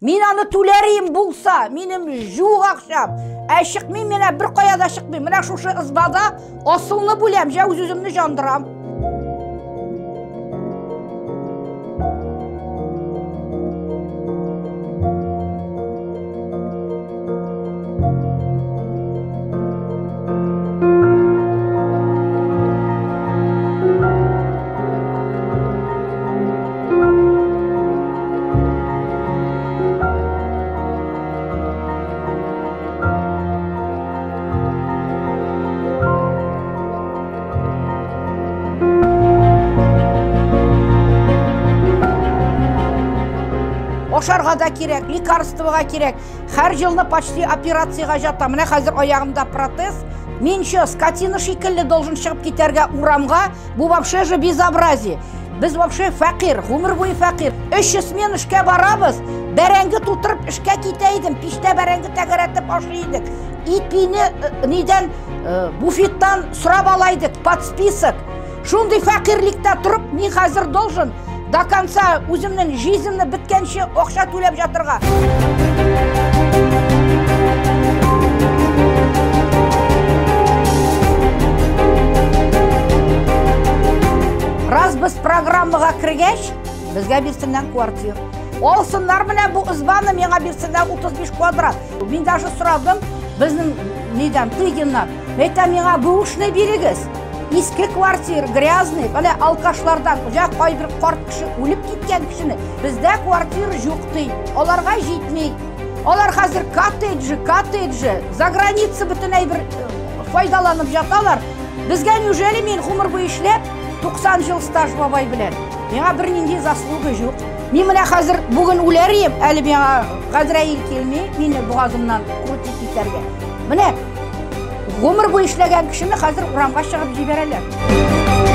Мен аны төләрейім болса, менің жуық ақшам. Әшік мен бір қояда шықпен. Мына шушы ызбада асылны бөлем, жа өзімні жандырам. Ошарға да керек, лекарствоға керек. Әр жылны почти операцияға жатам. Міне қазір аяғымда протез. Мен ше скотина шикілді должен шығып кетерге урамға. Бұл вообще же безобразие. Біз вообще фақир, ғұмыр бойы фақир. 300 мен ішке барабыз. Бәрәңгі тұтырып ішке кетейдім. Пеште бәрәңгі тәгіретіп ашылайдық. Итпейні неден буфеттан сұрап алайдық, под список. Шундай фақирлікте тұрып, мен қазір должен до конца өзімнің жизнімні біткенше оқша төлеп жатырға. Раз біз программаға кіргеш, бізге берсінен квартир. Олсынлар міне бұл ызбаны менға берсінен 35 квадрат. Мен даже сұрадым, біздің неден, тыгеннан. Мета менға бұлышны берегіз. Ескі квартир, грязный, бәлі алқашлардан, жақ қайбір қарт кіші, өліп кеткен кішіні. Бізде квартир жоқтай, оларға жетмей. Олар қазір коттеджі, за границы бүтін әйбір файдаланып жаталар. Бізге неужели мен ғұмыр бойы ішлеп, 90 жыл стаж бабай білен. Менға бір нендей заслуғы жоқ. Мен міне қазір бүгін өлерім, әлі менға қазір әйел келмей, мені бұғазымнан құртып кетерге. Міне, ғұмыр бойы ішлеген кішіні қазір ұрамға шығып жіберелер.